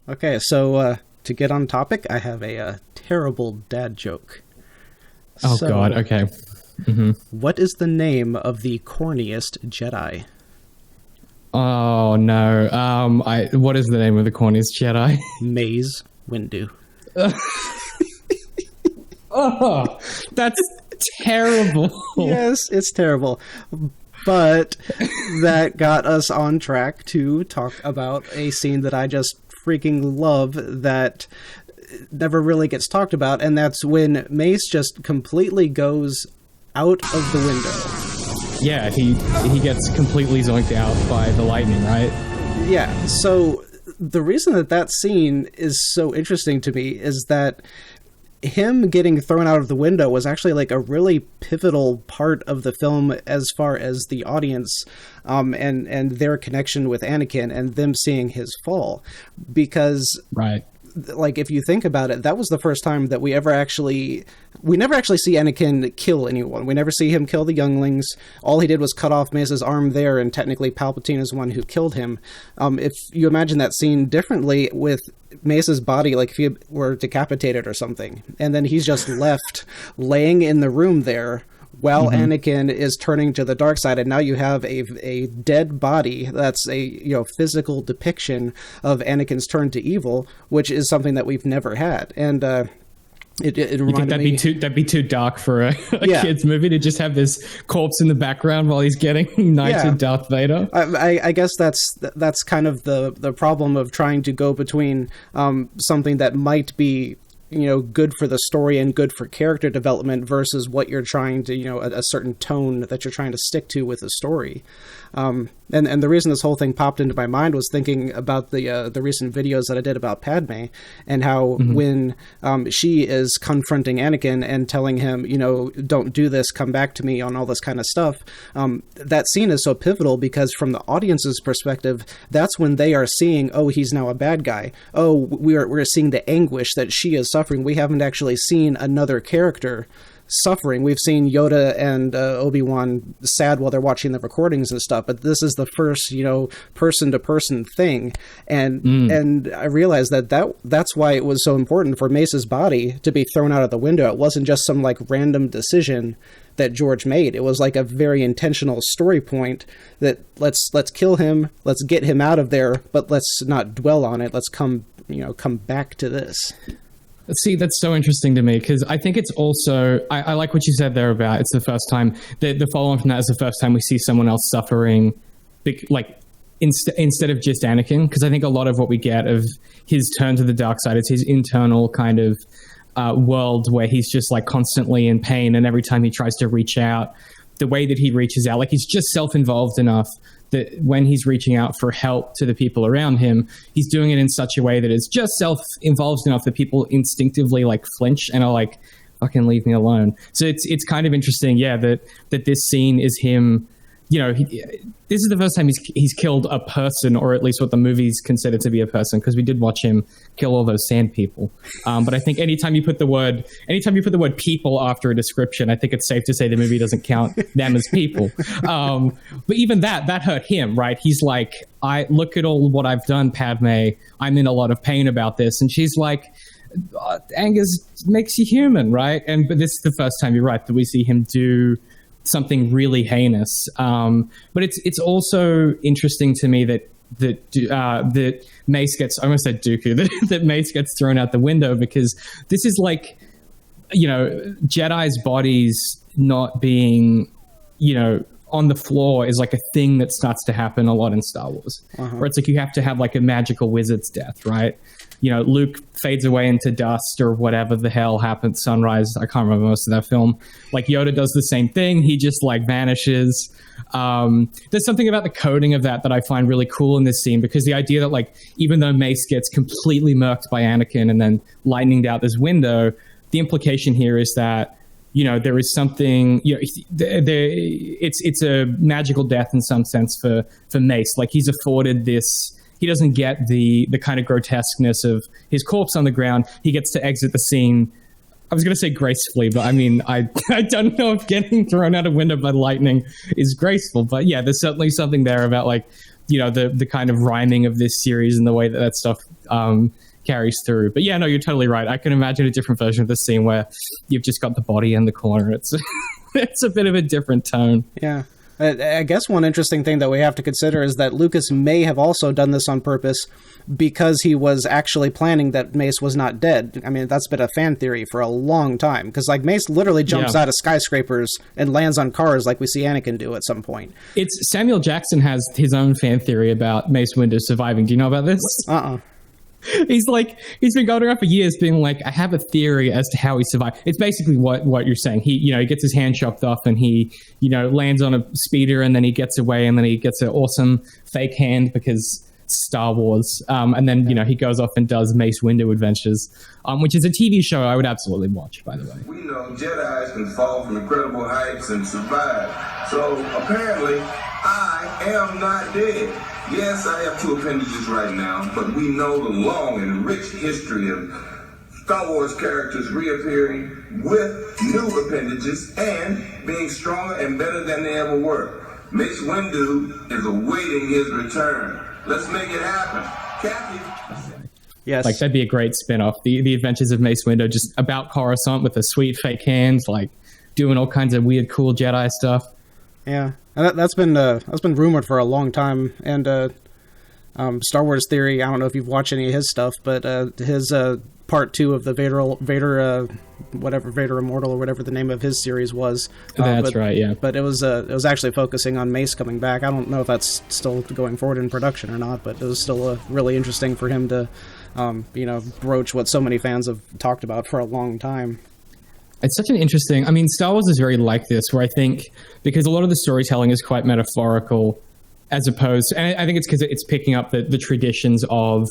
Okay, so to get on topic, I have a terrible dad joke. Oh So, God. Okay. what is the name of the corniest Jedi? Oh no. What is the name of the corniest Jedi? Mace Windu. Oh, that's terrible. Yes, it's terrible. But that got us on track to talk about a scene that I just freaking love that never really gets talked about, and that's when Mace just completely goes out of the window. Yeah, he gets completely zonked out by the lightning, right? Yeah, so the reason that that scene is so interesting to me is that him getting thrown out of the window was actually like a really pivotal part of the film as far as the audience and their connection with Anakin and them seeing his fall, because Right. like if you think about it, that was the first time that we never actually see Anakin kill anyone. We never see him kill the younglings. All he did was cut off Mace's arm there, and technically Palpatine is the one who killed him. If you imagine that scene differently with Mace's body, like if he were decapitated or something, and then he's just left laying in the room there while Anakin is turning to the dark side, and now you have a dead body that's a physical depiction of Anakin's turn to evil, which is something that we've never had. And it You think reminded me. that'd be too dark for a Yeah. kids movie to just have this corpse in the background while he's getting knighted Yeah. Darth Vader? I guess that's kind of the problem of trying to go between something that might be good for the story and good for character development versus what you're trying to a certain tone that you're trying to stick to with the story. And the reason this whole thing popped into my mind was thinking about the recent videos that I did about Padme, and how when she is confronting Anakin and telling him, don't do this, come back to me, on all this kind of stuff, that scene is so pivotal because from the audience's perspective, that's when they are seeing, oh, he's now a bad guy. Oh, we're seeing the anguish that she is suffering. We haven't actually seen another character suffering. We've seen Yoda and Obi-Wan sad while they're watching the recordings and stuff, but this is the first person to person thing, and I realized that's why it was so important for Mace's body to be thrown out of the window. It wasn't just some like random decision that George made. It was like a very intentional story point that let's kill him, let's get him out of there, but let's not dwell on it. Let's come back to this. See, that's so interesting to me because I think it's also, I like what you said there about it's the first time, the follow-on from that is the first time we see someone else suffering, like instead of just Anakin, because I think a lot of what we get of his turn to the dark side is his internal kind of world where he's just like constantly in pain, and every time he tries to reach out, the way that he reaches out, like he's just self-involved enough that when he's reaching out for help to the people around him, he's doing it in such a way that is just self-involved enough that people instinctively like flinch and are like, fucking leave me alone. So it's kind of interesting, yeah, that this scene is him, this is the first time he's killed a person, or at least what the movies consider to be a person, because we did watch him kill all those sand people. But I think anytime you put the word people after a description, I think it's safe to say the movie doesn't count them as people. But even that hurt him, right? He's like, I look at all what I've done, Padme. I'm in a lot of pain about this. And she's like, anger makes you human, right? But this is the first time, you're right, that we see him do something really heinous. But it's also interesting to me that Mace gets, I almost said Dooku, that Mace gets thrown out the window, because this is like, Jedi's bodies not being, on the floor is like a thing that starts to happen a lot in Star Wars, where it's like you have to have like a magical wizard's death, right? Luke fades away into dust or whatever the hell happened, sunrise. I can't remember most of that film. Like Yoda does the same thing. He just like vanishes. There's something about the coding of that I find really cool in this scene, because the idea that like, even though Mace gets completely murked by Anakin and then lightninged out this window, the implication here is that, there is something, it's a magical death in some sense for Mace. Like he's afforded this, he doesn't get the kind of grotesqueness of his corpse on the ground. He gets to exit the scene, I was going to say gracefully, but I mean, I don't know if getting thrown out a window by lightning is graceful, but yeah, there's certainly something there about like, the kind of rhyming of this series and the way that stuff carries through. But yeah, no, you're totally right. I can imagine a different version of the scene where you've just got the body in the corner. It's it's a bit of a different tone. Yeah. I guess one interesting thing that we have to consider is that Lucas may have also done this on purpose because he was actually planning that Mace was not dead. I mean, that's been a fan theory for a long time, because like Mace literally jumps out of skyscrapers and lands on cars like we see Anakin do at some point. It's Samuel Jackson has his own fan theory about Mace Windu surviving. Do you know about this? He's been going around for years being like, I have a theory as to how he survived. It's basically what you're saying. He gets his hand chopped off and he, lands on a speeder and then he gets away and then he gets an awesome fake hand because Star Wars. And then, he goes off and does Mace Windu Adventures, which is a TV show I would absolutely watch, by the way. We know Jedi's can fall from incredible heights and survive. So apparently I am not dead. Yes, I have 2 appendages right now, but we know the long and rich history of Star Wars characters reappearing with new appendages and being stronger and better than they ever were. Mace Windu is awaiting his return. Let's make it happen. Kathy? Yes. Like, that'd be a great spin-off. The Adventures of Mace Windu, just about Coruscant with the sweet fake hands, like doing all kinds of weird, cool Jedi stuff. Yeah. That's been rumored for a long time, and Star Wars Theory. I don't know if you've watched any of his stuff, but his part 2 of the Vader Immortal or whatever the name of his series was. That's right, yeah. But it was actually focusing on Mace coming back. I don't know if that's still going forward in production or not, but it was still really interesting for him to, broach what so many fans have talked about for a long time. It's such an interesting... I mean, Star Wars is very like this, where I think, because a lot of the storytelling is quite metaphorical, as opposed... And I think it's because it's picking up the traditions of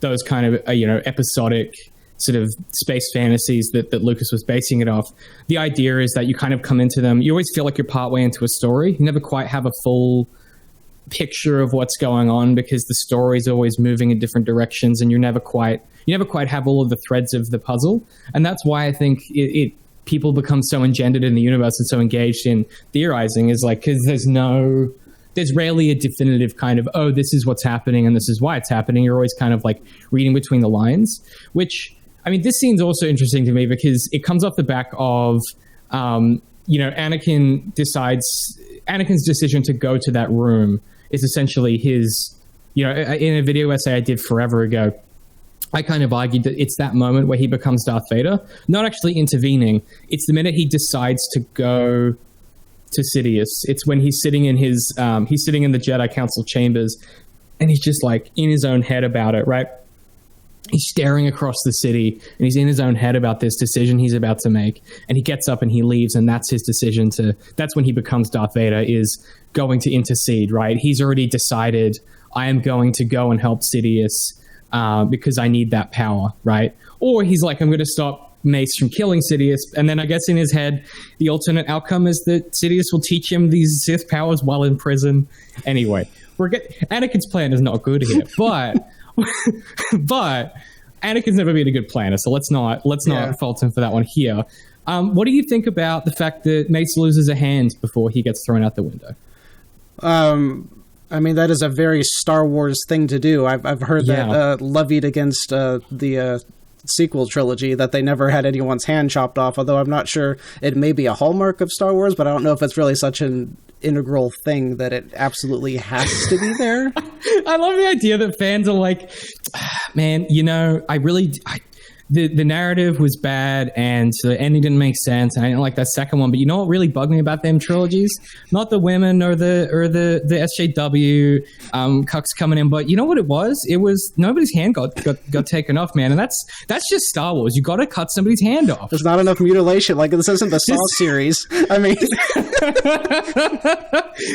those kind of, episodic sort of space fantasies that Lucas was basing it off. The idea is that you kind of come into them... You always feel like you're partway into a story. You never quite have a full picture of what's going on because the story is always moving in different directions and you never quite have all of the threads of the puzzle. And that's why I think people become so engendered in the universe and so engaged in theorizing, is like, because there's rarely a definitive kind of, oh, this is what's happening and this is why it's happening. You're always kind of like reading between the lines, which, I mean, this scene's also interesting to me because it comes off the back of, Anakin's decision to go to that room is essentially his, in a video essay I did forever ago, I kind of argued that it's that moment where he becomes Darth Vader, not actually intervening. It's the minute he decides to go to Sidious. It's when he's sitting in the Jedi Council chambers and he's just like in his own head about it, right? He's staring across the city and he's in his own head about this decision he's about to make. And he gets up and he leaves, and that's his decision that's when he becomes Darth Vader, is going to intercede, right? He's already decided, I am going to go and help Sidious because I need that power, right? Or he's like, I'm going to stop Mace from killing Sidious. And then I guess in his head, the alternate outcome is that Sidious will teach him these Sith powers while in prison. Anyway, Anakin's plan is not good here, but Anakin's never been a good planner, so let's not fault him for that one here. What do you think about the fact that Mace loses a hand before he gets thrown out the window? I mean, that is a very Star Wars thing to do. I've heard that levied against the sequel trilogy, that they never had anyone's hand chopped off, although I'm not sure. It may be a hallmark of Star Wars, but I don't know if it's really such an integral thing that it absolutely has to be there. I love the idea that fans are like, man, the narrative was bad and the ending didn't make sense, and I didn't like that second one. But you know what really bugged me about them trilogies? Not the women or the SJW cucks coming in, but you know what it was? It was nobody's hand got taken off, man, and that's just Star Wars. You got to cut somebody's hand off. There's not enough mutilation. Like, this isn't the Saw series. I mean,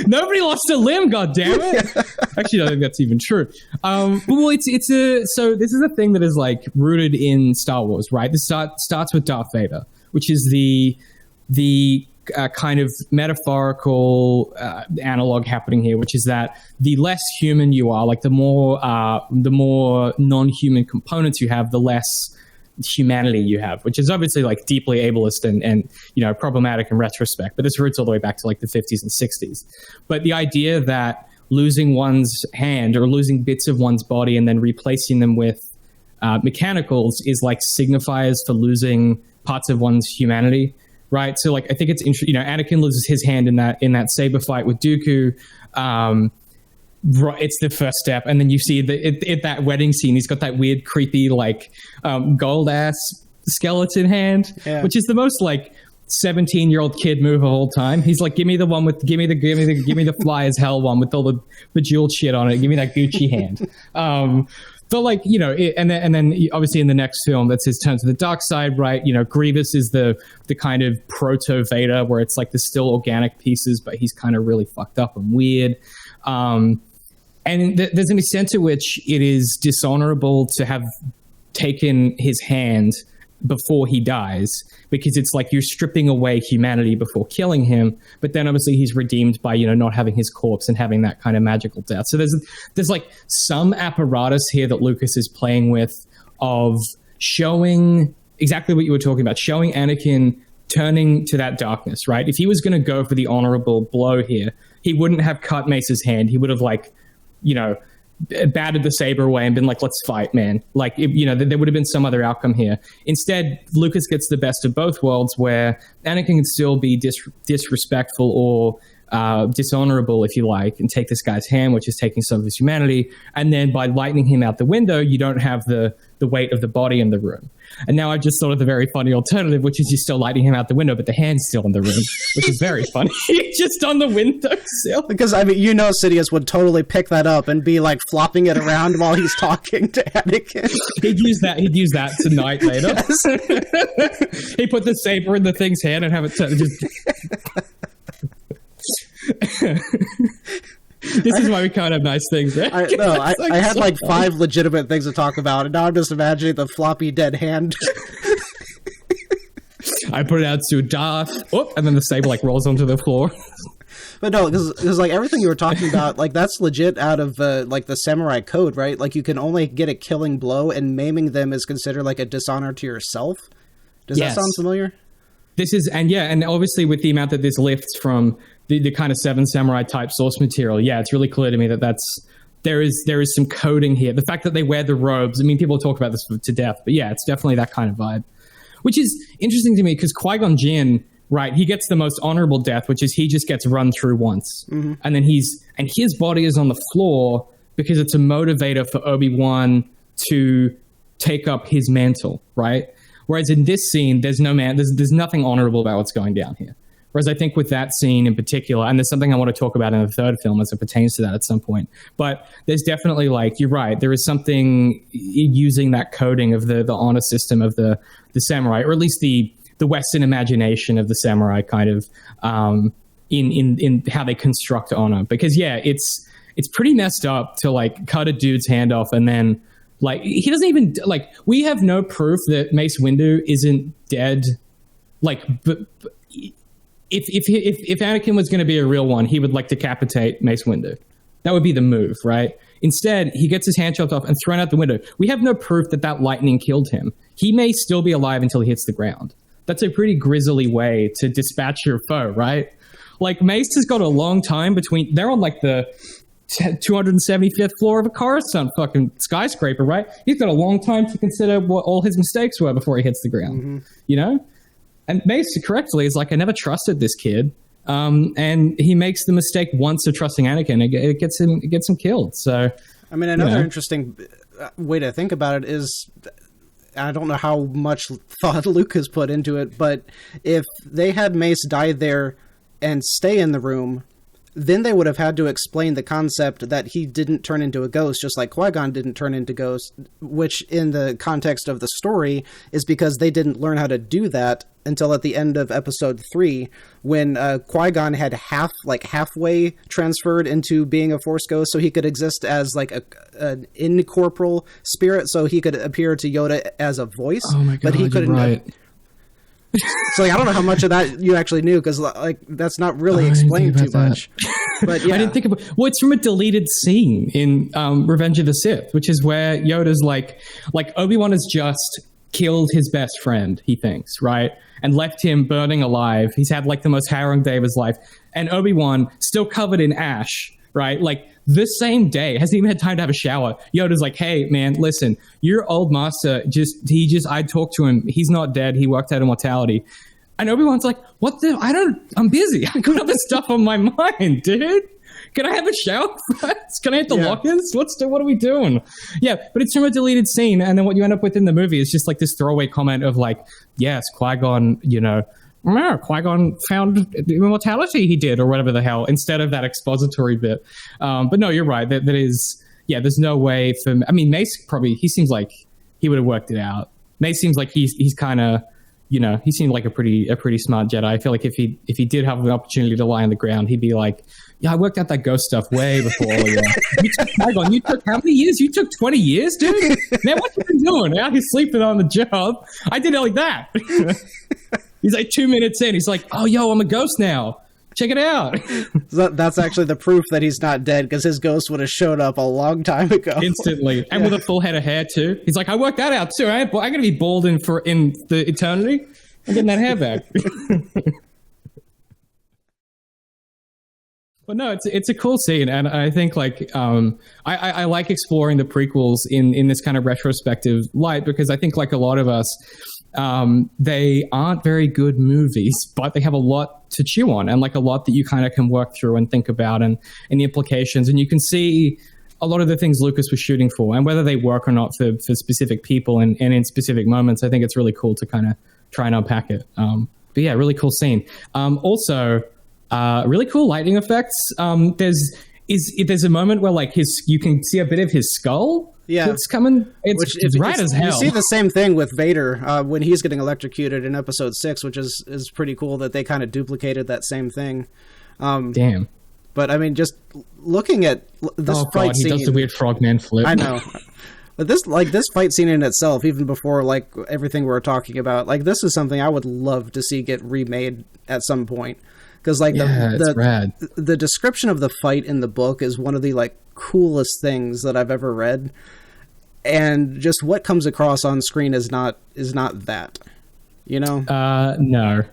nobody lost a limb. God damn it! Actually, I think that's even true. So this is a thing that is like rooted in Star Wars, right? This starts with Darth Vader, which is the kind of metaphorical analog happening here, which is that the less human you are, like the more non-human components you have, the less humanity you have, which is obviously like deeply ableist and problematic in retrospect. But this roots all the way back to like the 50s and 60s. But the idea that losing one's hand or losing bits of one's body and then replacing them with mechanicals is like signifiers for losing parts of one's humanity, right? So like I think it's interesting. Anakin loses his hand in that saber fight with Dooku. It's the first step, and then you see that wedding scene. He's got that weird, creepy, like gold ass skeleton hand, which is the most like 17-year-old kid move of all time. He's like, give me the fly as hell one with all the bejeweled shit on it. Give me that Gucci hand. But like, and then obviously in the next film, that's his turn to the dark side, right? Grievous is the kind of proto Vader, where it's like the still organic pieces, but he's kind of really fucked up and weird. And there's an extent to which it is dishonorable to have taken his hand before he dies, because it's like you're stripping away humanity before killing him. But then obviously he's redeemed by not having his corpse and having that kind of magical death. So there's like some apparatus here that Lucas is playing with, of showing exactly what you were talking about, showing Anakin turning to that darkness, right? If he was going to go for the honorable blow here, he wouldn't have cut Mace's hand. He would have batted the saber away and been like, let's fight, man. Like, there would have been some other outcome here. Instead, Lucas gets the best of both worlds, where Anakin can still be disrespectful or dishonorable, if you like, and take this guy's hand, which is taking some of his humanity. And then by lightning him out the window, you don't have the weight of the body in the room. And now I just thought of the very funny alternative, which is you're still lightning him out the window, but the hand's still in the room, which is very funny. Just on the windowsill. Because, Sidious would totally pick that up and be like flopping it around while he's talking to Anakin. He'd use that tonight later. Yes. He put the saber in the thing's hand and have it just... This is why we can't have nice things, right? I had like 5 legitimate things to talk about, and now I'm just imagining the floppy dead hand. I put it out to Darth, and then the saber like rolls onto the floor. But no, because like everything you were talking about, like that's legit out of like the samurai code, right? Like you can only get a killing blow, and maiming them is considered like a dishonor to yourself. Does that sound familiar? This is, and obviously with the amount that this lifts from the kind of Seven Samurai type source material, it's really clear to me that there is some coding here. The fact that they wear the robes, I mean, people talk about this to death, but it's definitely that kind of vibe, which is interesting to me because Qui-Gon Jinn, right, he gets the most honorable death, which is he just gets run through once, and then his body is on the floor because it's a motivator for Obi-Wan to take up his mantle, right? Whereas in this scene, there's nothing honorable about what's going down here. Whereas I think with that scene in particular, and there's something I want to talk about in the third film as it pertains to that at some point, but there's definitely you're right, there is something using that coding of the honor system of the samurai, or at least the Western imagination of the samurai kind of in how they construct honor. Because it's pretty messed up to cut a dude's hand off and then he doesn't even we have no proof that Mace Windu isn't dead. If Anakin was going to be a real one, he would decapitate Mace Windu. That would be the move, right? Instead, he gets his hand chopped off and thrown out the window. We have no proof that lightning killed him. He may still be alive until he hits the ground. That's a pretty grisly way to dispatch your foe, right? Mace has got a long time between... They're on the 275th floor of a Coruscant fucking skyscraper, right? He's got a long time to consider what all his mistakes were before he hits the ground, And Mace, correctly, is I never trusted this kid. And he makes the mistake once of trusting Anakin. It gets him killed. So, I mean, another interesting way to think about it is, I don't know how much thought Lucas put into it, but if they had Mace die there and stay in the room, then they would have had to explain the concept that he didn't turn into a ghost, just like Qui-Gon didn't turn into ghost, which in the context of the story is because they didn't learn how to do that until at the end of episode 3, when Qui-Gon had halfway transferred into being a Force ghost, so he could exist as an incorporeal spirit, so he could appear to Yoda as a voice. Oh my God, but he couldn't. Right. So I don't know how much of that you actually knew, because that's not really explained too much. But I didn't think about. Well, it's from a deleted scene in Revenge of the Sith, which is where Yoda's like Obi-Wan has just killed his best friend, he thinks, right, and left him burning alive. He's had the most harrowing day of his life, and Obi-Wan still covered in ash, right, the same day, hasn't even had time to have a shower. Yoda's like, hey, man, listen, your old master, I talked to him. He's not dead. He worked out immortality. And Obi-Wan's like, I'm busy. I got other stuff on my mind, dude. Can I have a shower first? Can I hit the lockers? What are we doing? Yeah, but it's from a deleted scene. And then what you end up with in the movie is just like this throwaway comment of like, yes, Qui-Gon, Qui-Gon found the immortality he did, or whatever the hell, instead of that expository bit. But no, you're right. That is, there's no way for, Mace he seems like he would have worked it out. Mace seems like he's kind of, he seemed like a pretty smart Jedi. I feel like if he did have the opportunity to lie on the ground, he'd be like, yeah, I worked out that ghost stuff way before all of you. You took how many years? You took 20 years, dude? Man, what you been doing? Out here sleeping on the job. I did it like that. He's like 2 minutes in. He's like, oh, yo, I'm a ghost now. Check it out. That's actually the proof that he's not dead, because his ghost would have showed up a long time ago. Instantly. And with a full head of hair, too. He's like, I worked that out, too. I'm going to be bald in the eternity. I'm getting that hair back. But no, it's a cool scene, and I think I like exploring the prequels in this kind of retrospective light, because I think like a lot of us, they aren't very good movies, but they have a lot to chew on, and like a lot that you kind of can work through and think about, and the implications, and you can see a lot of the things Lucas was shooting for, and whether they work or not for specific people and in specific moments. I think it's really cool to kind of try and unpack it. But yeah, really cool scene. Also. Really cool lighting effects. There's a moment where like you can see a bit of his skull. Yeah, it's coming. It's right as hell. You see the same thing with Vader when he's getting electrocuted in Episode 6, which is pretty cool that they kind of duplicated that same thing. Damn. But just looking at this fight scene, he does the weird frogman flip. I know. But this fight scene in itself, even before like everything we're talking about, like this is something I would love to see get remade at some point. Because like the description of the fight in the book is one of the like coolest things that I've ever read, and just what comes across on screen is not that, No.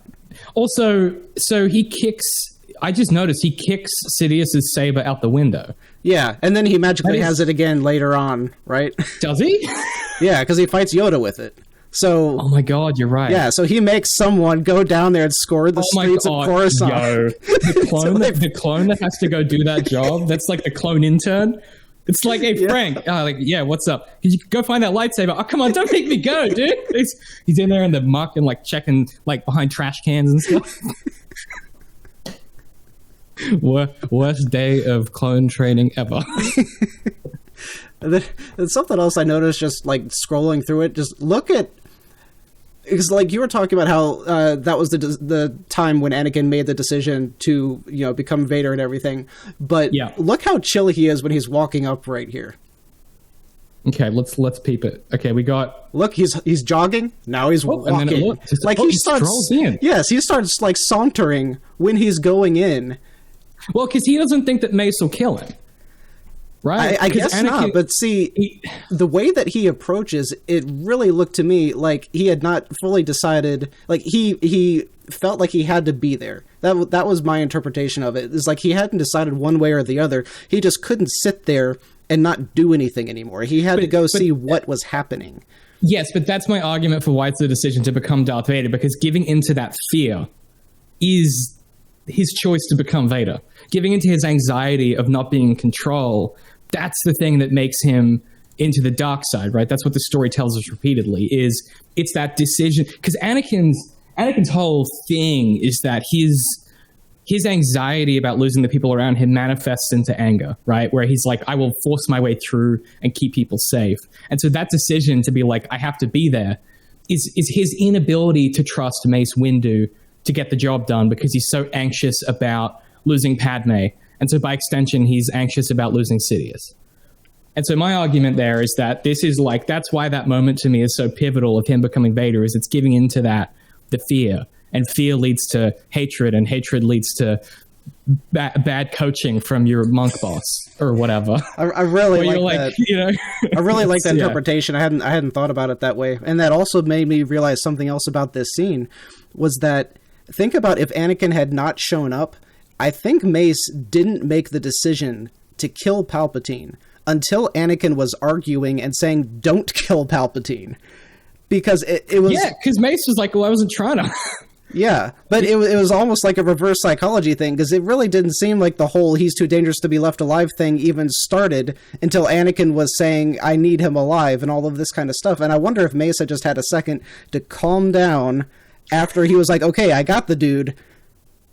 Also, so he kicks. I just noticed he kicks Sidious's saber out the window. Yeah, and then he magically has it again later on, right? Does he? Yeah, because he fights Yoda with it. So, oh my God, you're right. Yeah, so he makes someone go down there and score the streets of Coruscant. Yo, the clone that has to go do that job. That's like the clone intern. It's like, hey, Frank. Yeah, what's up? You go find that lightsaber. Oh, come on, don't make me go, dude. He's in there in the muck and like checking like behind trash cans and stuff. Worst day of clone training ever. There's something else I noticed just like scrolling through it. Just look at, because like you were talking about how that was the time when Anakin made the decision to become Vader and everything. But look how chill he is when he's walking up right here. Okay, let's peep it. Okay, we got. Look, he's jogging now. He's walking. He starts. Yes, he starts like sauntering when he's going in. Well, because he doesn't think that Mace will kill him. Right? I guess Anakin, not, but see, the way that he approaches, it really looked to me like he had not fully decided, like he felt like he had to be there. That was my interpretation of it. It's like he hadn't decided one way or the other. He just couldn't sit there and not do anything anymore. He had to go see what was happening. Yes, but that's my argument for why it's the decision to become Darth Vader, because giving into that fear is his choice to become Vader. Giving into his anxiety of not being in control, that's the thing that makes him into the dark side, right? That's what the story tells us repeatedly, it's that decision. Because Anakin's whole thing is that his anxiety about losing the people around him manifests into anger, right? Where he's like, I will force my way through and keep people safe. And so that decision to be like, I have to be there is his inability to trust Mace Windu to get the job done, because he's so anxious about losing Padme. And so by extension, he's anxious about losing Sidious. And so my argument there is that this is like, that's why that moment to me is so pivotal of him becoming Vader, is it's giving into that, the fear. And fear leads to hatred, and hatred leads to bad coaching from your monk boss or whatever. I really like that. I really like that interpretation. I hadn't thought about it that way. And that also made me realize something else about this scene, was that think about if Anakin had not shown up, I think Mace didn't make the decision to kill Palpatine until Anakin was arguing and saying, don't kill Palpatine. Because it was... Yeah, because Mace was like, well, I wasn't trying to... Yeah, but it was almost like a reverse psychology thing, because it really didn't seem like the whole he's too dangerous to be left alive thing even started until Anakin was saying, I need him alive, and all of this kind of stuff. And I wonder if Mace had just had a second to calm down after he was like, okay, I got the dude.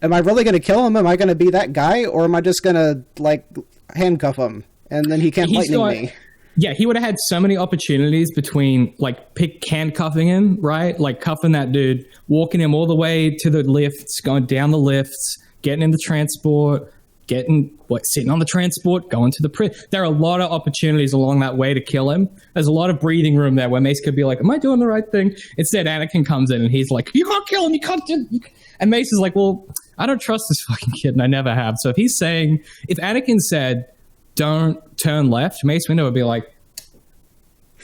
Am I really going to kill him? Am I going to be that guy? Or am I just going to, like, handcuff him, and then he can't lightning me? Yeah, he would have had so many opportunities between, like, handcuffing him, right? Like, cuffing that dude, walking him all the way to the lifts, going down the lifts, getting him to transport, sitting on the transport, going to the There are a lot of opportunities along that way to kill him. There's a lot of breathing room there where Mace could be like, am I doing the right thing? Instead, Anakin comes in and he's like, you can't kill him, you can't do... And Mace is like, well, I don't trust this fucking kid, and I never have. So if Anakin said, don't turn left, Mace Windu would be like,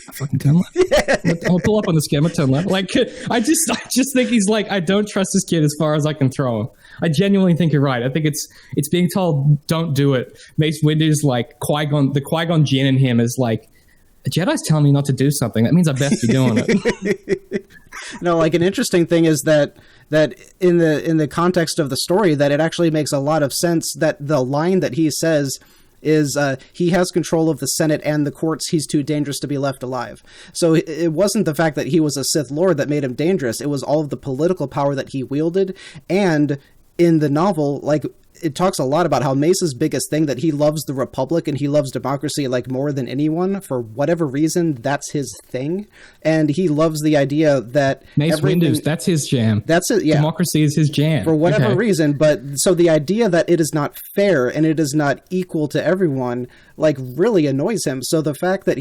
I fucking turn left. I'll pull up on the scam and turn left. Like, I just think he's like, I don't trust this kid as far as I can throw him. I genuinely think you're right. I think it's being told, don't do it. Mace Windu's like the Qui-Gon Jinn in him is like, a Jedi's telling me not to do something. That means I best be doing it. No, like an interesting thing is that in the context of the story, that it actually makes a lot of sense that the line that he says is he has control of the Senate and the courts. He's too dangerous to be left alive. So it wasn't the fact that he was a Sith Lord that made him dangerous. It was all of the political power that he wielded. And in the novel, like, it talks a lot about how Mace's biggest thing, that he loves the Republic and he loves democracy like more than anyone. For whatever reason, that's his thing. And he loves the idea that Mace Windu, that's his jam. That's it. Yeah. Democracy is his jam. For whatever reason. But so the idea that it is not fair and it is not equal to everyone, like, really annoys him. So the fact that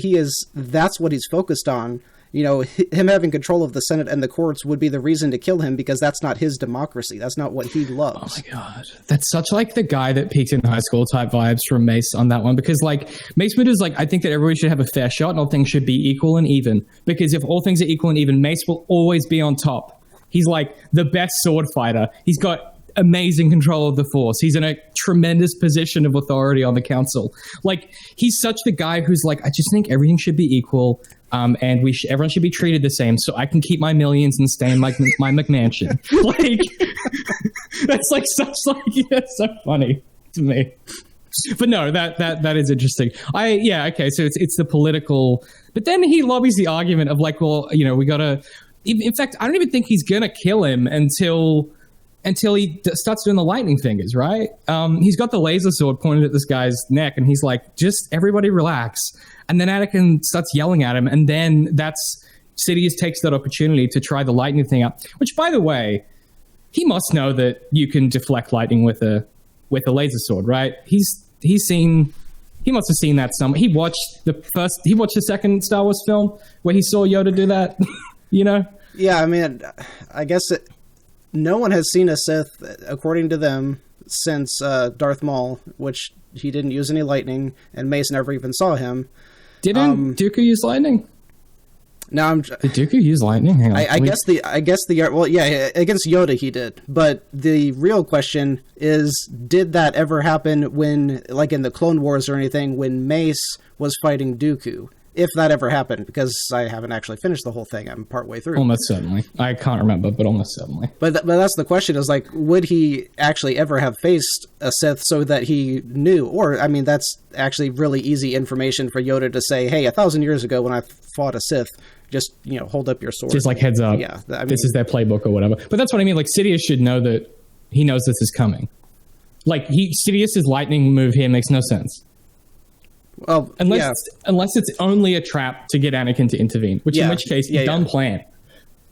that's what he's focused on, you know, him having control of the Senate and the courts would be the reason to kill him, because that's not his democracy. That's not what he loves. Oh my God. That's such like the guy that peaked in high school type vibes from Mace on that one, because like Mace Windu's like, I think that everybody should have a fair shot and all things should be equal and even, because if all things are equal and even, Mace will always be on top. He's like the best sword fighter. He's got amazing control of the Force. He's in a tremendous position of authority on the council. Like, he's such the guy who's like, I just think everything should be equal. And everyone should be treated the same, so I can keep my millions and stay in my McMansion. Like, that's like such like, that's so funny to me. But no, that is interesting. Okay, so it's the political, but then he lobbies the argument of like, well, you know, we gotta. In fact, I don't even think he's gonna kill him until he starts doing the lightning fingers, right? He's got the laser sword pointed at this guy's neck, and he's like, just everybody relax. And then Anakin starts yelling at him, and then Sidious takes that opportunity to try the lightning thing up, which, by the way, he must know that you can deflect lightning with a laser sword, right? He must have seen that somewhere. He watched the second Star Wars film where he saw Yoda do that, you know? Yeah, I mean, I guess no one has seen a Sith, according to them, since Darth Maul, which he didn't use any lightning, and Mace never even saw him. Didn't Dooku use lightning? No, Did Dooku use lightning? Hang on, I guess well, yeah, against Yoda he did. But the real question is, did that ever happen when, like in the Clone Wars or anything, when Mace was fighting Dooku? If that ever happened, because I haven't actually finished the whole thing. I'm partway through. Almost certainly. I can't remember, but almost certainly. But that's the question, is like, would he actually ever have faced a Sith so that he knew? Or, I mean, that's actually really easy information for Yoda to say, hey, 1,000 years ago when I fought a Sith, just, you know, hold up your sword. Just like heads up. Yeah. I mean, this is their playbook or whatever. But that's what I mean. Like, Sidious should know that he knows this is coming. Like, Sidious's lightning move here makes no sense. Well, unless it's only a trap to get Anakin to intervene, in which case, dumb plan.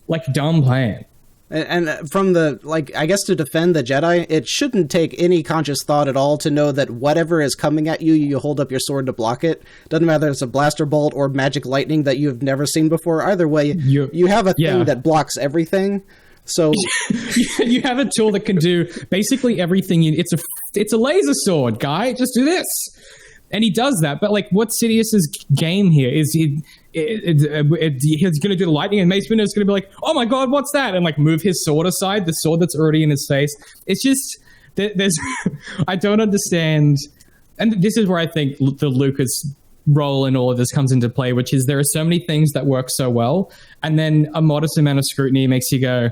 Like, dumb plan. And from the, like, I guess to defend the Jedi, it shouldn't take any conscious thought at all to know that whatever is coming at you, you hold up your sword to block it. Doesn't matter if it's a blaster bolt or magic lightning that you have never seen before. Either way, you have a thing that blocks everything. So you have a tool that can do basically everything. It's a laser sword, guy. Just do this. And he does that, but like, what's Sidious's game here? Is he's going to do the lightning, and Mace Windu is going to be like, "Oh my God, what's that?" and like move his sword aside, the sword that's already in his face. It's just there's I don't understand and this is where I think the Lucas role in all of this comes into play, which is there are so many things that work so well, and then a modest amount of scrutiny makes you go,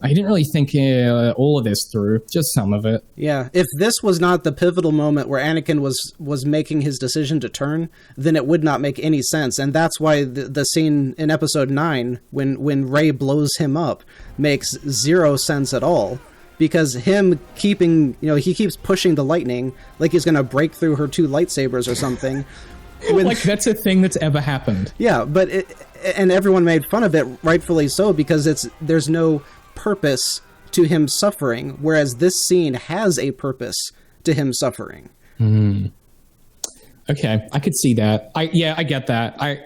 I didn't really think all of this through, just some of it. Yeah, if this was not the pivotal moment where Anakin was making his decision to turn, then it would not make any sense. And that's why the scene in episode 9, when Rey blows him up, makes zero sense at all. Because him keeping, he keeps pushing the lightning like he's going to break through her 2 lightsabers or something. Like that's a thing that's ever happened. Yeah, but and everyone made fun of it, rightfully so, because there's no purpose to him suffering, whereas this scene has a purpose to him suffering. Okay, I could see that. I get that. I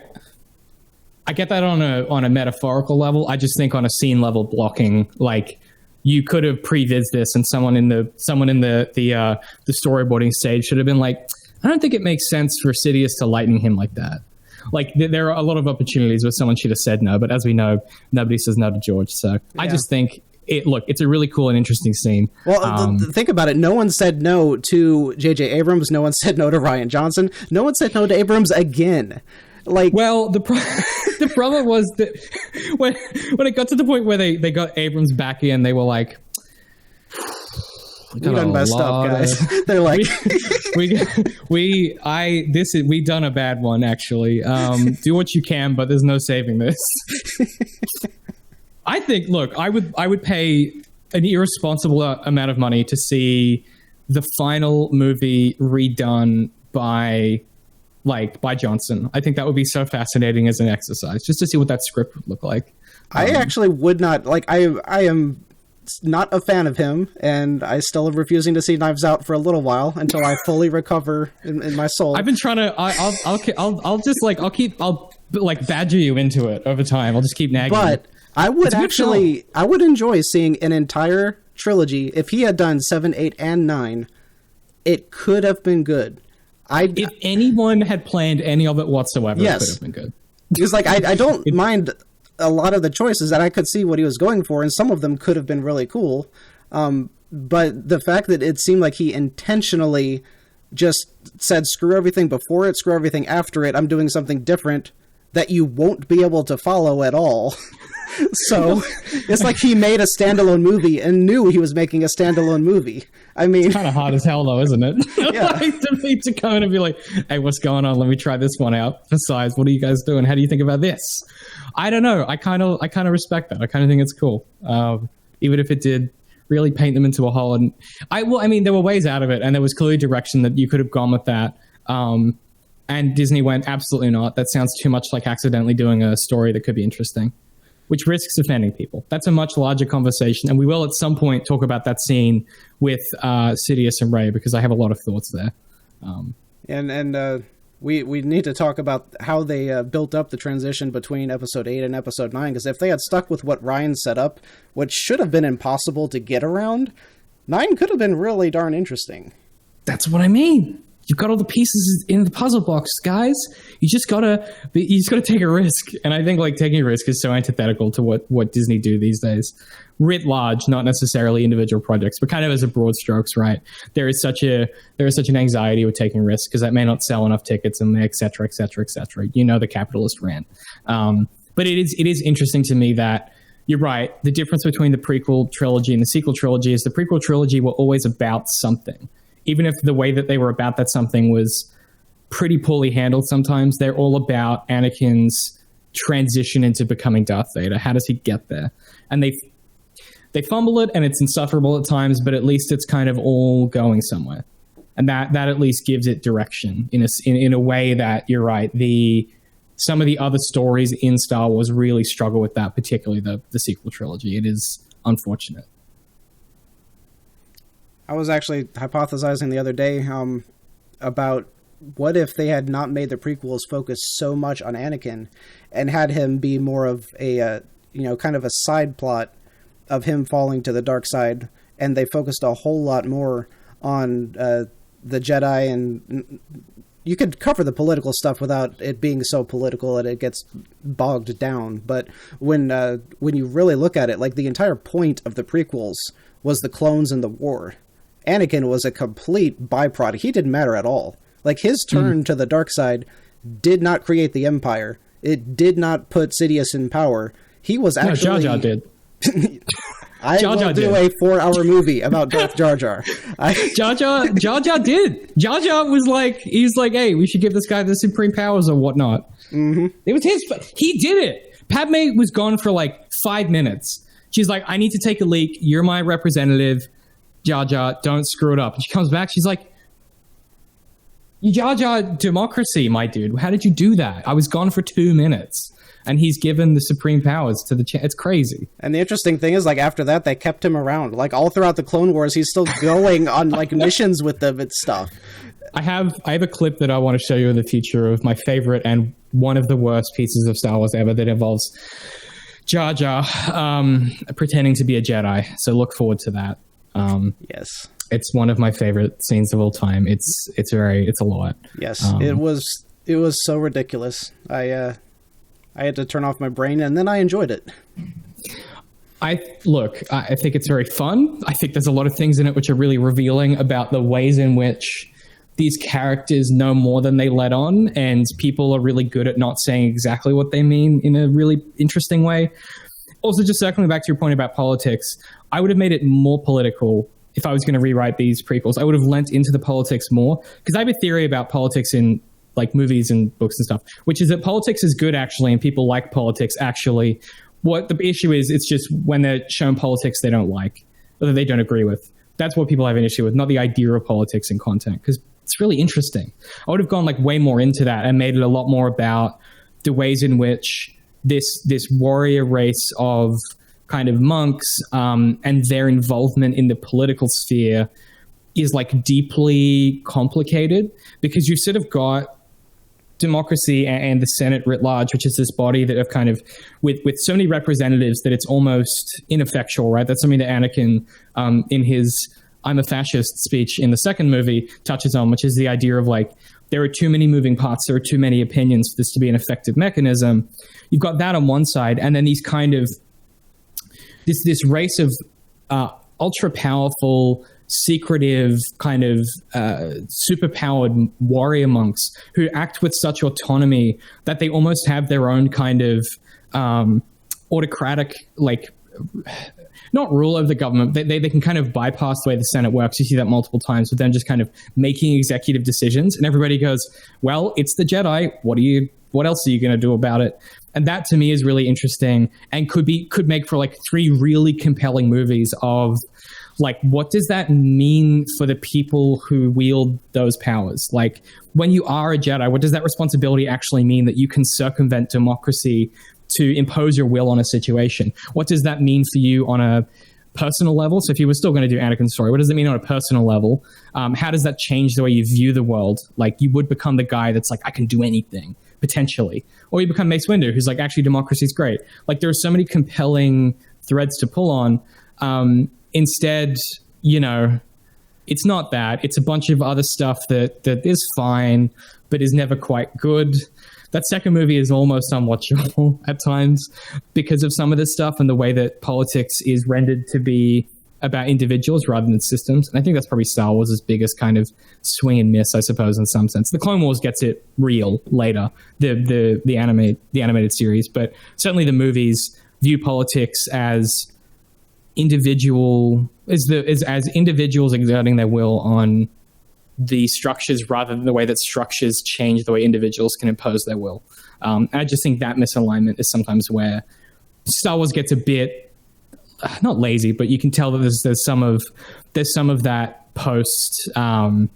get that on a metaphorical level. I just think on a scene level blocking, like you could have prevised this, and someone in the storyboarding stage should have been like, I don't think it makes sense for Sidious to lightning him like that. Like there are a lot of opportunities where someone should have said no, but as we know, nobody says no to George. So yeah. I just think it's a really cool and interesting scene. Well, think about it. No one said no to J.J. Abrams. No one said no to Rian Johnson. No one said no to Abrams again. Like, well, the problem was that when it got to the point where they got Abrams back in, they were like, we done messed up, guys. They're like, we done a bad one, actually. Do what you can, but there's no saving this. I think, look, I would pay an irresponsible amount of money to see the final movie redone by Johnson. I think that would be so fascinating as an exercise, just to see what that script would look like. I actually would not, like, I am not a fan of him, and I still am refusing to see Knives Out for a little while until I fully recover in my soul. I've been trying to. I'll badger you into it over time. I'll just keep nagging. But I would enjoy seeing an entire trilogy. If he had done 7, 8, and 9, it could have been good. If anyone had planned any of it whatsoever, yes. It could have been good. Because I don't mind a lot of the choices, that I could see what he was going for, and some of them could have been really cool. But the fact that it seemed like he intentionally just said, screw everything before it, screw everything after it, I'm doing something different that you won't be able to follow at all. So it's like he made a standalone movie and knew he was making a standalone movie. I mean, it's kind of hard as hell, though, isn't it? Yeah. Like to me to come in and be like, hey, what's going on? Let me try this one out. Besides, what are you guys doing? How do you think about this? I don't know. I kind of respect that. I kind of think it's cool. Even if it did really paint them into a hole. And there were ways out of it, and there was clearly direction that you could have gone with that. And Disney went, absolutely not. That sounds too much like accidentally doing a story that could be interesting, which risks offending people. That's a much larger conversation. And we will at some point talk about that scene with Sidious and Rey, because I have a lot of thoughts there. We need to talk about how they built up the transition between episode 8 and episode 9, because if they had stuck with what Ryan set up, which should have been impossible to get around, 9 could have been really darn interesting. That's what I mean. You've got all the pieces in the puzzle box, guys. You just gotta take a risk. And I think taking a risk is so antithetical to what Disney do these days. Writ large, not necessarily individual projects, but kind of as a broad strokes, right? There is such an anxiety with taking risks, because that may not sell enough tickets, and et cetera, et cetera, et cetera. You know, the capitalist rant. But it is interesting to me that you're right. The difference between the prequel trilogy and the sequel trilogy is the prequel trilogy were always about something. Even if the way that they were about that something was pretty poorly handled sometimes, they're all about Anakin's transition into becoming Darth Vader. How does he get there? And they fumble it, and it's insufferable at times, but at least it's kind of all going somewhere. And that at least gives it direction in a way that, you're right, some of the other stories in Star Wars really struggle with that, particularly the sequel trilogy. It is unfortunate. I was actually hypothesizing the other day about what if they had not made the prequels focus so much on Anakin and had him be more of a kind of a side plot of him falling to the dark side, and they focused a whole lot more on the Jedi. And you could cover the political stuff without it being so political that it gets bogged down. But when you really look at it, the entire point of the prequels was the clones and the war. Anakin was a complete byproduct. He didn't matter at all. Like, his turn to the dark side did not create the Empire. It did not put Sidious in power. He was actually... No, Jar Jar did. I will do a 4-hour movie about Darth Jar Jar. Jar Jar did. Jar Jar was like, he's like, hey, we should give this guy the supreme powers or whatnot. Mm-hmm. It was his, he did it. Padme was gone for like 5 minutes. She's like, I need to take a leak. You're my representative. Jar Jar, don't screw it up. And she comes back. She's like, Jar Jar democracy, my dude. How did you do that? I was gone for 2 minutes. And he's given the supreme powers to the... it's crazy. And the interesting thing is, like, after that, they kept him around. Like, all throughout the Clone Wars, he's still going on, like, missions with them and stuff. I have a clip that I want to show you in the future of my favorite and one of the worst pieces of Star Wars ever that involves Jar Jar pretending to be a Jedi. So look forward to that. Yes. It's one of my favorite scenes of all time. It's a lot. Yes, it was so ridiculous. I had to turn off my brain, and then I enjoyed it. I think it's very fun. I think there's a lot of things in it which are really revealing about the ways in which these characters know more than they let on, and people are really good at not saying exactly what they mean in a really interesting way. Also, just circling back to your point about politics, I would have made it more political if I was going to rewrite these prequels. I would have lent into the politics more, because I have a theory about politics in like movies and books and stuff, which is that politics is good actually, and people like politics actually. What the issue is, it's just when they're shown politics they don't like, or that they don't agree with. That's what people have an issue with, not the idea of politics in content, because it's really interesting. I would have gone like way more into that and made it a lot more about the ways in which this warrior race of kind of monks and their involvement in the political sphere is like deeply complicated, because you've sort of got democracy and the Senate writ large, which is this body that have kind of with so many representatives that it's almost ineffectual, right? That's something that Anakin in his I'm a fascist speech in the second movie touches on, which is the idea of like, there are too many moving parts, there are too many opinions for this to be an effective mechanism. You've got that on one side, and then these kind of this race of ultra powerful, secretive, kind of superpowered warrior monks who act with such autonomy that they almost have their own kind of autocratic, like, not rule over the government. They can kind of bypass the way the Senate works. You see that multiple times with them just kind of making executive decisions, and everybody goes, well, it's the Jedi. What else are you going to do about it? And that to me is really interesting, and could make for like 3 really compelling movies of like, what does that mean for the people who wield those powers? Like, when you are a Jedi, what does that responsibility actually mean, that you can circumvent democracy to impose your will on a situation? What does that mean for you on a personal level? So if you were still going to do Anakin's story, what does it mean on a personal level? How does that change the way you view the world? Like, you would become the guy that's like, I can do anything, potentially. Or you become Mace Windu, who's like, actually, democracy's great. Like, there are so many compelling threads to pull on. Instead, you know, it's not that. It's a bunch of other stuff that is fine, but is never quite good. That second movie is almost unwatchable at times because of some of this stuff and the way that politics is rendered to be about individuals rather than systems. And I think that's probably Star Wars' biggest kind of swing and miss, I suppose, in some sense. The Clone Wars gets it real later, the animated series, but certainly the movies view politics as individuals exerting their will on the structures rather than the way that structures change the way individuals can impose their will. And I just think that misalignment is sometimes where Star Wars gets a bit not lazy, but you can tell that there's some of that post kind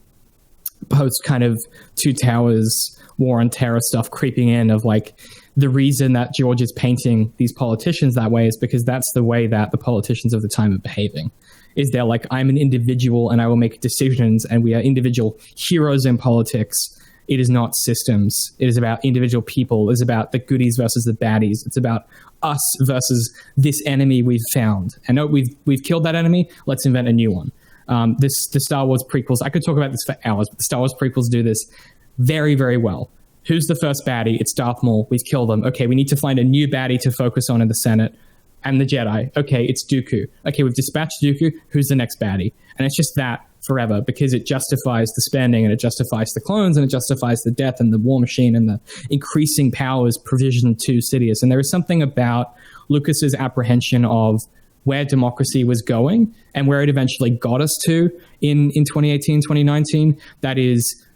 of Two Towers War on Terror stuff creeping in, of like, the reason that George is painting these politicians that way is because that's the way that the politicians of the time are behaving. Is they're like, I'm an individual and I will make decisions, and we are individual heroes in politics. It is not systems. It is about individual people. It's about the goodies versus the baddies. It's about us versus this enemy we've found. And no, we've killed that enemy. Let's invent a new one. The Star Wars prequels, I could talk about this for hours, but the Star Wars prequels do this very, very well. Who's the first baddie? It's Darth Maul. We've killed them. Okay, we need to find a new baddie to focus on in the Senate. And the Jedi. Okay, it's Dooku. Okay, we've dispatched Dooku. Who's the next baddie? And it's just that forever because it justifies the spending and it justifies the clones and it justifies the death and the war machine and the increasing powers provisioned to Sidious. And there is something about Lucas's apprehension of where democracy was going and where it eventually got us to in 2018, 2019, that is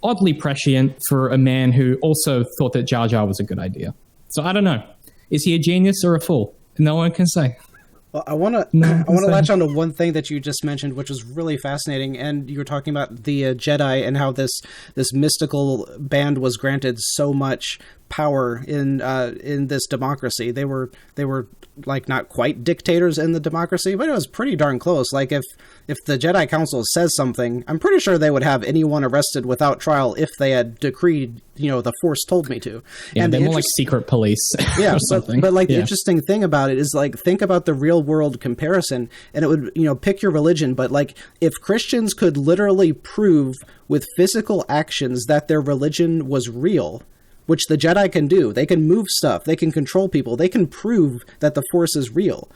oddly prescient for a man who also thought that Jar Jar was a good idea. So I don't know. Is he a genius or a fool? No one can say. Well, I want to latch on to one thing that you just mentioned, which was really fascinating. And you were talking about the Jedi and how this mystical band was granted so much power in this democracy. They were like not quite dictators in the democracy, but it was pretty darn close. Like if the Jedi Council says something, I'm pretty sure they would have anyone arrested without trial if they had decreed, the Force told me to. Yeah, and they're more like secret police or something. But the interesting thing about it is like, think about the real world comparison, and it would, pick your religion, but like if Christians could literally prove with physical actions that their religion was real, which the Jedi can do. They can move stuff. They can control people. They can prove that the Force is real.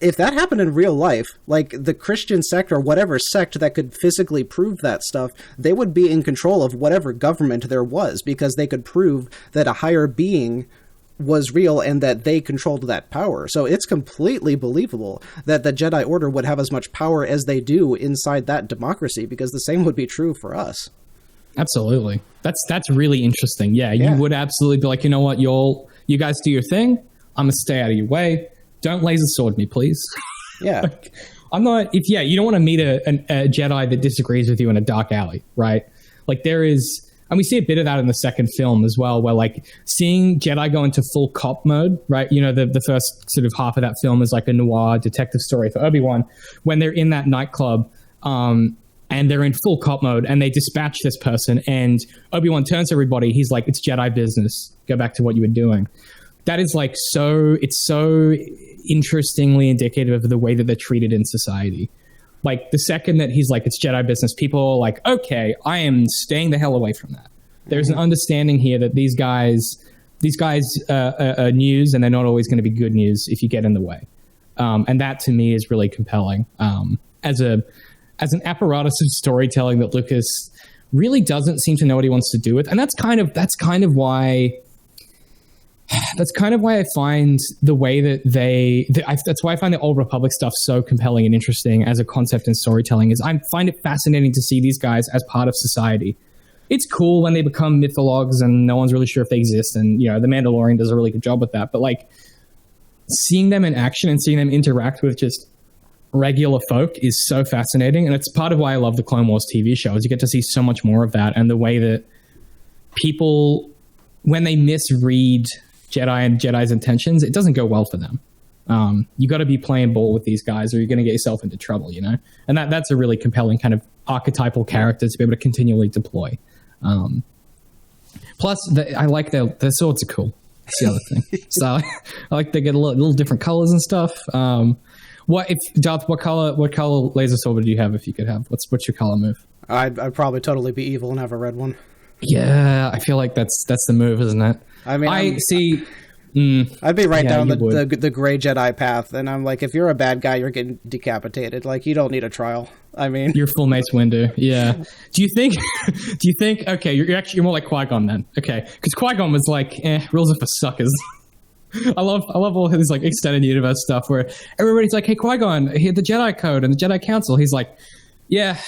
If that happened in real life, like the Christian sect or whatever sect that could physically prove that stuff, they would be in control of whatever government there was because they could prove that a higher being was real and that they controlled that power. So it's completely believable that the Jedi Order would have as much power as they do inside that democracy, because the same would be true for us. Absolutely. That's really interesting. Yeah, you would absolutely be like, you know what, you guys do your thing. I'm going to stay out of your way. Don't laser sword me, please. Yeah. Like, you don't want to meet a Jedi that disagrees with you in a dark alley, right? Like there is, and we see a bit of that in the second film as well, where like seeing Jedi go into full cop mode, right? The first sort of half of that film is like a noir detective story for Obi-Wan when they're in that nightclub, and they're in full cop mode and they dispatch this person and Obi-Wan turns to everybody. He's like, it's Jedi business. Go back to what you were doing. That is like it's so interestingly indicative of the way that they're treated in society. Like the second that he's like, it's Jedi business, people are like, okay, I am staying the hell away from that. There's an understanding here that these guys are news and they're not always going to be good news if you get in the way. And that to me is really compelling. As an apparatus of storytelling that Lucas really doesn't seem to know what he wants to do with. And that's kind of why I find the way that that's why I find the Old Republic stuff so compelling and interesting as a concept in storytelling. Is I find it fascinating to see these guys as part of society. It's cool when they become mythologues and no one's really sure if they exist. And, the Mandalorian does a really good job with that. But like seeing them in action and seeing them interact with just regular folk is so fascinating, and it's part of why I love the Clone Wars TV show, is you get to see so much more of that, and the way that people, when they misread Jedi and Jedi's intentions, it doesn't go well for them. You got to be playing ball with these guys or you're going to get yourself into trouble, and that's a really compelling kind of archetypal character to be able to continually deploy. Plus I like their swords are cool. That's the other thing. So I like they get a little different colors and stuff. Darth, what color laser sword would you have if you could have? What's your color move? I'd probably totally be evil and have a red one. Yeah, I feel like that's the move, isn't it? I mean, I'd be down the gray Jedi path, and I'm like, if you're a bad guy, you're getting decapitated. Like, you don't need a trial. I mean, you're full Mace Windu. Yeah. Do you think? Okay, you're more like Qui-Gon then. Okay, because Qui-Gon was like, rules are for suckers. I love all his like extended universe stuff where everybody's like, hey, Qui-Gon, here's the Jedi Code and the Jedi Council. He's like, yeah,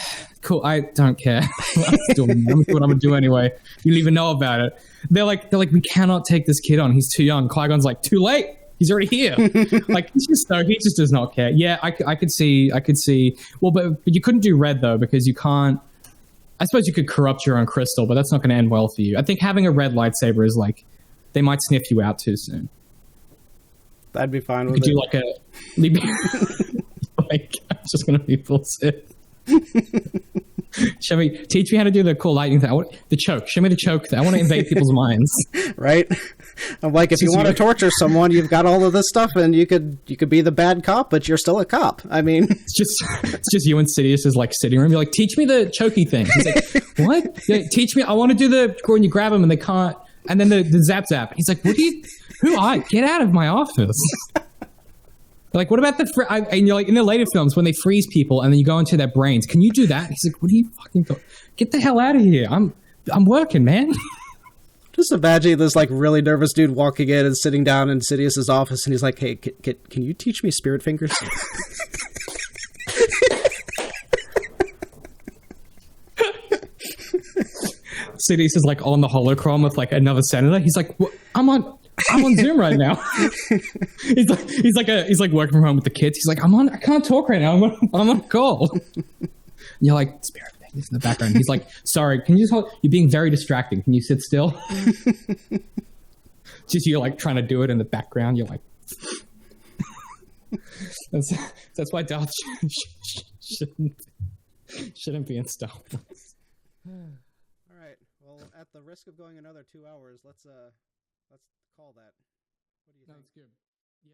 cool. I don't care. I'm doing what I'm gonna do anyway. You don't even know about it. They're like, we cannot take this kid on. He's too young. Qui-Gon's like, too late. He's already here. Like he just does not care. Yeah, I could see. Well, but you couldn't do red though because you can't. I suppose you could corrupt your own crystal, but that's not going to end well for you. I think having a red lightsaber is like they might sniff you out too soon. That'd be fine with it. Could you like I'm just gonna be full Sith. Teach me how to do the cool lightning thing. The choke. Show me the choke thing. I want to invade people's minds. Right? I'm like, if you want to torture someone, you've got all of this stuff, and you could be the bad cop, but you're still a cop. I mean, it's just you and Sidious's like sitting room. You're like, teach me the chokey thing. He's like, what? Yeah, teach me. I want to do the when you grab him and they can't. And then the zap. He's like, what do you? Who I? Get out of my office. Like, what about and you're like, in the later films when they freeze people and then you go into their brains, can you do that? He's like, what are you fucking doing? Get the hell out of here. I'm working, man. Just imagine this like really nervous dude walking in and sitting down in Sidious's office, and he's like, "Hey, can you teach me spirit fingers?" Sidious is like on the holocron with like another senator. He's like, I'm on Zoom right now. he's like working from home with the kids. He's like, I can't talk right now. I'm on a call. And you're like, spirit fingers in the background. He's like, sorry, can you just hold? You're being very distracting. Can you sit still? Just you're like trying to do it in the background. You're like, that's why Darth shouldn't be in Star Wars. All right. Well, at the risk of going another 2 hours, let's call that. What do you think? Sounds good. Yeah.